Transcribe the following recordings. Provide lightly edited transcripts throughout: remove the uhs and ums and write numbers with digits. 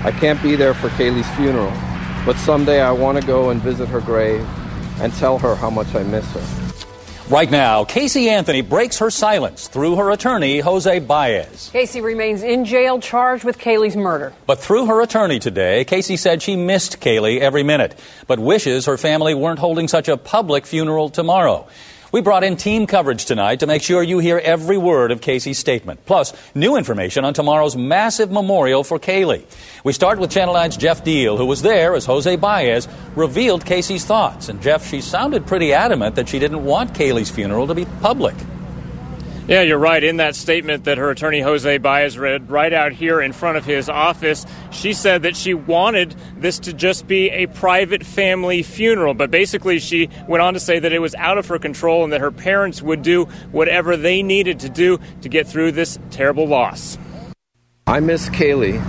I can't be there for Kaylee's funeral, but someday I want to go and visit her grave and tell her how much I miss her. Right now, Casey Anthony breaks her silence through her attorney, Jose Baez. Casey remains in jail, charged with Kaylee's murder. But through her attorney today, Casey said she missed Kaylee every minute, but wishes her family weren't holding such a public funeral tomorrow. We brought in team coverage tonight to make sure you hear every word of Casey's statement, plus new information on tomorrow's massive memorial for Kaylee. We start with Channel 9's Jeff Deal, who was there as Jose Baez revealed Casey's thoughts. And Jeff, she sounded pretty adamant that she didn't want Kaylee's funeral to be public. Yeah, you're right. In that statement that her attorney Jose Baez read right out here in front of his office, she said that she wanted this to just be a private family funeral. But basically, she went on to say that it was out of her control and that her parents would do whatever they needed to do to get through this terrible loss. I miss Kaylee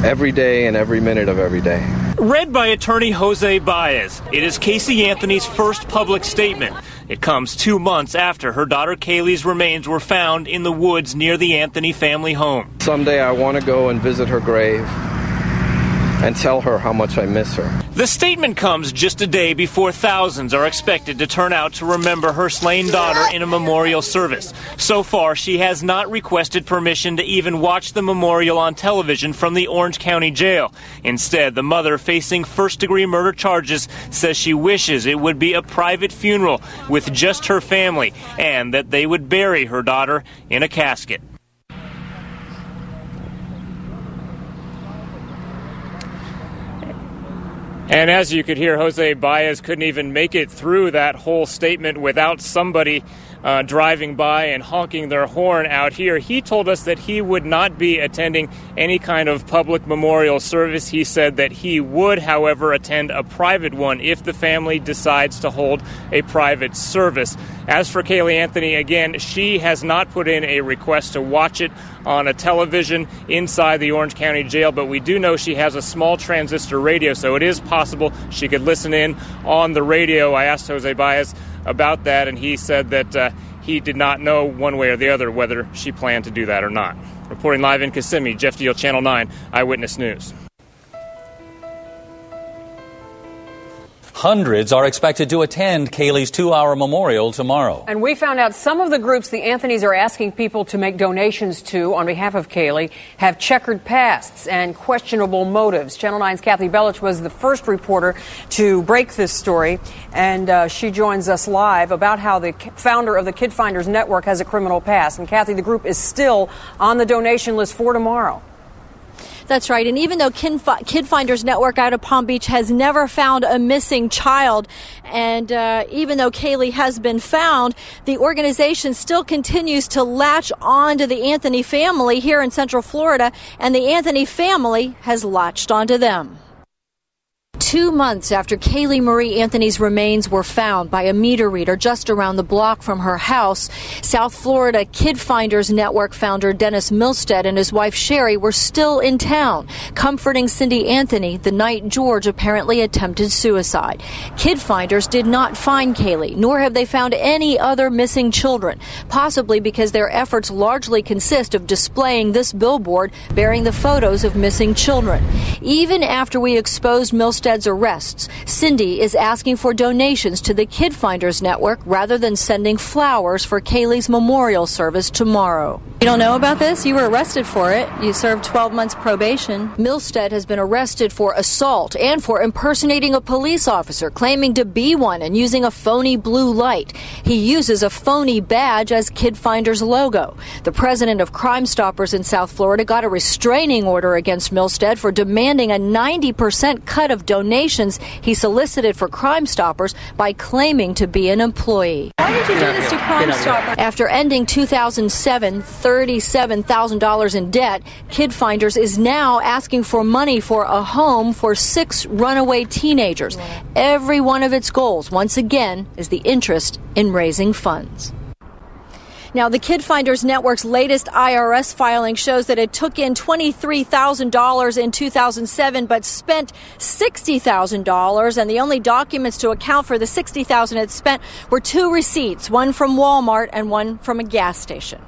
every day and every minute of every day. Read by attorney Jose Baez, it is Casey Anthony's first public statement. It comes 2 months after her daughter Kaylee's remains were found in the woods near the Anthony family home. Someday I want to go and visit her grave and tell her how much I miss her. The statement comes just a day before thousands are expected to turn out to remember her slain daughter in a memorial service. So far, she has not requested permission to even watch the memorial on television from the Orange County Jail. Instead, the mother, facing first-degree murder charges, says she wishes it would be a private funeral with just her family and that they would bury her daughter in a casket. And as you could hear, Jose Baez couldn't even make it through that whole statement without somebody driving by and honking their horn out here. He told us that he would not be attending any kind of public memorial service. He said that he would, however, attend a private one if the family decides to hold a private service. As for Kaylee Anthony, again, she has not put in a request to watch it on a television inside the Orange County Jail, but we do know she has a small transistor radio, so it is possible she could listen in on the radio. I asked Jose Baez about that, and he said that he did not know one way or the other whether she planned to do that or not. Reporting live in Kissimmee, Jeff Deal, Channel 9 Eyewitness News. Hundreds are expected to attend Kaylee's 2-hour memorial tomorrow. And we found out some of the groups the Anthonys are asking people to make donations to on behalf of Kaylee have checkered pasts and questionable motives. Channel 9's Kathy Bellich was the first reporter to break this story, and she joins us live about how the founder of the Kid Finders Network has a criminal past. And Kathy, the group is still on the donation list for tomorrow. That's right. And even though Kid Finders Network out of Palm Beach has never found a missing child, and even though Kaylee has been found, the organization still continues to latch on to the Anthony family here in Central Florida, and the Anthony family has latched onto them. 2 months after Kaylee Marie Anthony's remains were found by a meter reader just around the block from her house, South Florida Kid Finders Network founder Dennis Milstead and his wife Sherry were still in town, comforting Cindy Anthony the night George apparently attempted suicide. Kid Finders did not find Kaylee, nor have they found any other missing children, possibly because their efforts largely consist of displaying this billboard bearing the photos of missing children. Even after we exposed Milstead's arrests, Cindy is asking for donations to the Kid Finders Network rather than sending flowers for Kaylee's memorial service tomorrow. You don't know about this? You were arrested for it. You served 12 months probation. Milstead has been arrested for assault and for impersonating a police officer, claiming to be one and using a phony blue light. He uses a phony badge as Kid Finders logo. The president of Crime Stoppers in South Florida got a restraining order against Milstead for demanding a 90% cut of donations he solicited for Crime Stoppers by claiming to be an employee. Why did you do this to Crime Stoppers? After ending 2007, $37,000 in debt, Kid Finders is now asking for money for a home for 6 runaway teenagers. Every one of its goals, once again, is the interest in raising funds. Now, the Kid Finders Network's latest IRS filing shows that it took in $23,000 in 2007, but spent $60,000. And the only documents to account for the $60,000 it spent were 2 receipts, one from Walmart and one from a gas station.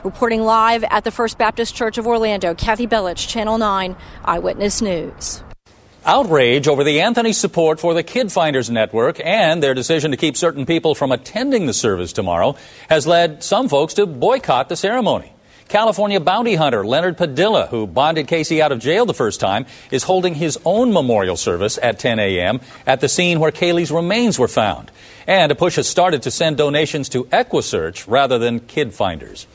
Reporting live at the First Baptist Church of Orlando, Kathy Bellich, Channel 9 Eyewitness News. Outrage over the Anthony's support for the Kid Finders Network and their decision to keep certain people from attending the service tomorrow has led some folks to boycott the ceremony. California bounty hunter Leonard Padilla, who bonded Casey out of jail the first time, is holding his own memorial service at 10 a.m. at the scene where Kaylee's remains were found. And a push has started to send donations to EquiSearch rather than Kid Finders.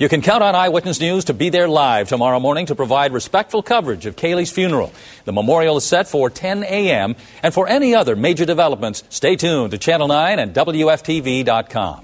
You can count on Eyewitness News to be there live tomorrow morning to provide respectful coverage of Kaylee's funeral. The memorial is set for 10 a.m. And for any other major developments, stay tuned to Channel 9 and WFTV.com.